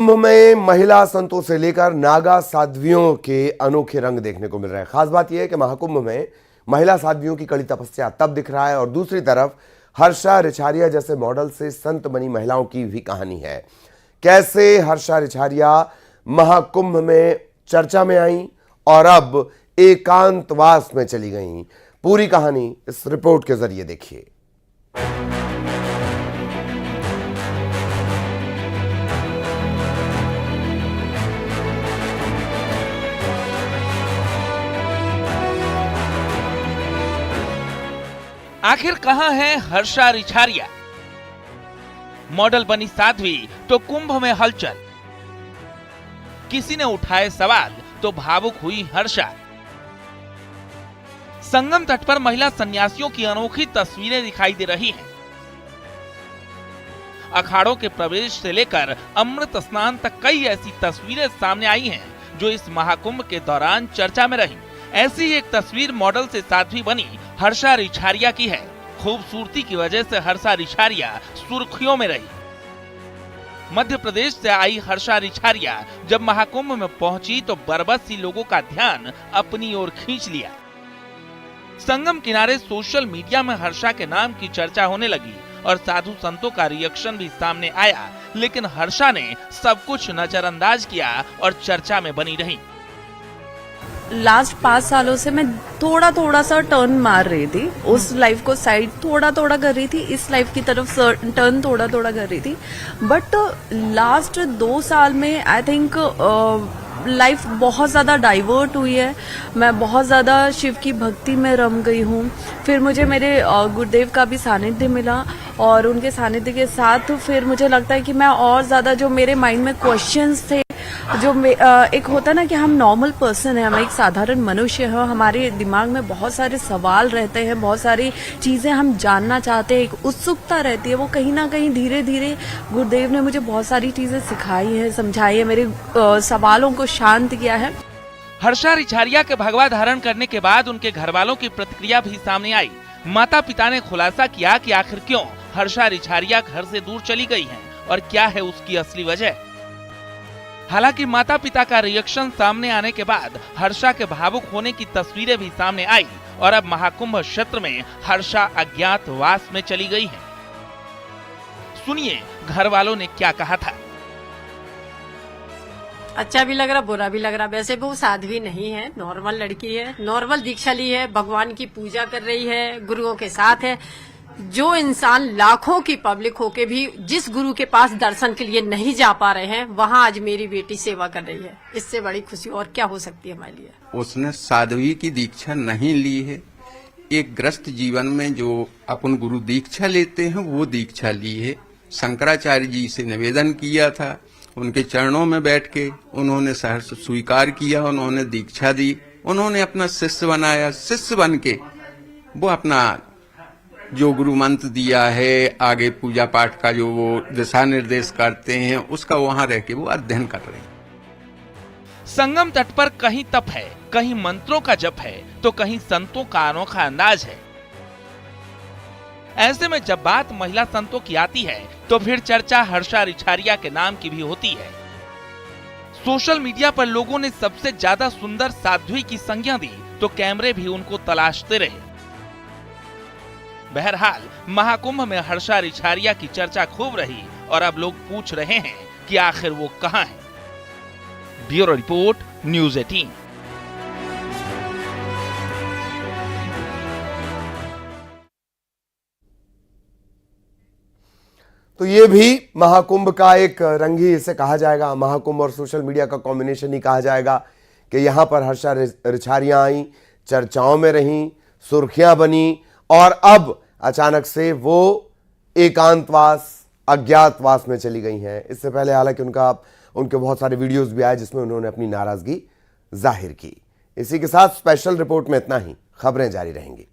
कुंभ में महिला संतों से लेकर नागा साध्वियों के अनोखे रंग देखने को मिल रहे हैं। खास बात यह है कि महाकुंभ में महिला साध्वियों की कड़ी तपस्या तब दिख रहा है और दूसरी तरफ हर्षा रिछारिया जैसे मॉडल से संत बनी महिलाओं की भी कहानी है। कैसे हर्षा रिछारिया महाकुंभ में चर्चा में आई और अब एकांतवास में चली गई, पूरी कहानी इस रिपोर्ट के जरिए देखिए। आखिर कहां है हर्षा रिछारिया? मॉडल बनी साध्वी तो कुंभ में हलचल। किसी ने उठाए सवाल तो भावुक हुई हर्षा। संगम तट पर महिला सन्यासियों की अनोखी तस्वीरें दिखाई दे रही हैं। अखाड़ों के प्रवेश से लेकर अमृत स्नान तक कई ऐसी तस्वीरें सामने आई हैं जो इस महाकुंभ के दौरान चर्चा में रही। ऐसी ही एक तस्वीर मॉडल से साध्वी बनी हर्षा रिछारिया की है। खूबसूरती की वजह से हर्षा रिछारिया सुर्खियों में रही। मध्य प्रदेश से आई हर्षा रिछारिया जब महाकुंभ में पहुंची तो बरबस सी लोगों का ध्यान अपनी ओर खींच लिया। संगम किनारे सोशल मीडिया में हर्षा के नाम की चर्चा होने लगी और साधु संतों का रिएक्शन भी सामने आया, लेकिन हर्षा ने सब कुछ नजरअंदाज किया और चर्चा में बनी रही। लास्ट 5 सालों से मैं थोड़ा थोड़ा सा टर्न मार रही थी, उस लाइफ को साइड थोड़ा थोड़ा कर रही थी, इस लाइफ की तरफ टर्न थोड़ा थोड़ा कर रही थी। बट लास्ट 2 साल में आई थिंक लाइफ बहुत ज़्यादा डाइवर्ट हुई है। मैं बहुत ज़्यादा शिव की भक्ति में रम गई हूँ। फिर मुझे मेरे गुरुदेव का भी सानिध्य मिला और उनके सानिध्य के साथ फिर मुझे लगता है कि मैं और ज़्यादा जो मेरे माइंड में क्वेश्चंस थे, जो एक होता ना कि हम नॉर्मल पर्सन है, हम एक साधारण मनुष्य है, हमारे दिमाग में बहुत सारे सवाल रहते हैं, बहुत सारी चीजें हम जानना चाहते हैं, एक उत्सुकता रहती है। वो कहीं ना कहीं धीरे धीरे गुरुदेव ने मुझे बहुत सारी चीजें सिखाई है, समझाई है, मेरे सवालों को शांत किया है। हर्षा रिछारिया के भगवा धारण करने के बाद उनके घर वालों की प्रतिक्रिया भी सामने आई। माता पिता ने खुलासा किया कि आखिर क्यों हर्षा रिछारिया घर से दूर चली गई हैं और क्या है उसकी असली वजह। हालांकि माता पिता का रिएक्शन सामने आने के बाद हर्षा के भावुक होने की तस्वीरें भी सामने आई और अब महाकुंभ क्षेत्र में हर्षा अज्ञातवास में चली गई है। सुनिए घर वालों ने क्या कहा था। अच्छा भी लग रहा, बुरा भी लग रहा। वैसे वो साध्वी नहीं है, नॉर्मल लड़की है, नॉर्मल दीक्षा ली है, भगवान की पूजा कर रही है, गुरुओं के साथ है। जो इंसान लाखों की पब्लिक होके भी जिस गुरु के पास दर्शन के लिए नहीं जा पा रहे हैं, वहां आज मेरी बेटी सेवा कर रही है। इससे बड़ी खुशी और क्या हो सकती है हमारे लिए। उसने साध्वी की दीक्षा नहीं ली है। एक ग्रस्त जीवन में जो अपन गुरु दीक्षा लेते हैं वो दीक्षा ली है। शंकराचार्य जी से निवेदन किया था, उनके चरणों में बैठ के उन्होंने सहर्ष स्वीकार किया, उन्होंने दीक्षा दी, उन्होंने अपना शिष्य बनाया। शिष्य बन के वो अपना जो गुरु मंत्र दिया है, आगे पूजा पाठ का जो वो दिशा निर्देश करते हैं, उसका वहां रह के वो अध्ययन कर रहे हैं। संगम तट पर कहीं तप है, कहीं मंत्रों का जप है, तो कहीं संतों का अनोखा अंदाज है। ऐसे में जब बात महिला संतों की आती है तो फिर चर्चा हर्षा रिछारिया के नाम की भी होती है। सोशल मीडिया पर लोगों ने सबसे ज्यादा सुंदर साध्वी की संज्ञा दी तो कैमरे भी उनको तलाशते रहे। बहरहाल महाकुंभ में हर्षा रिछारिया की चर्चा खूब रही और अब लोग पूछ रहे हैं कि आखिर वो कहां है। Bureau report, news 18। तो ये भी महाकुंभ का एक रंग ही इसे कहा जाएगा। महाकुंभ और सोशल मीडिया का कॉम्बिनेशन ही कहा जाएगा कि यहां पर हर्षा रिछारिया आई, चर्चाओं में रहीं, सुर्खियां बनी और अब अचानक से वो एकांतवास, अज्ञातवास में चली गई हैं। इससे पहले हालांकि उनके बहुत सारे वीडियोस भी आए जिसमें उन्होंने अपनी नाराजगी जाहिर की। इसी के साथ स्पेशल रिपोर्ट में इतना ही। खबरें जारी रहेंगी।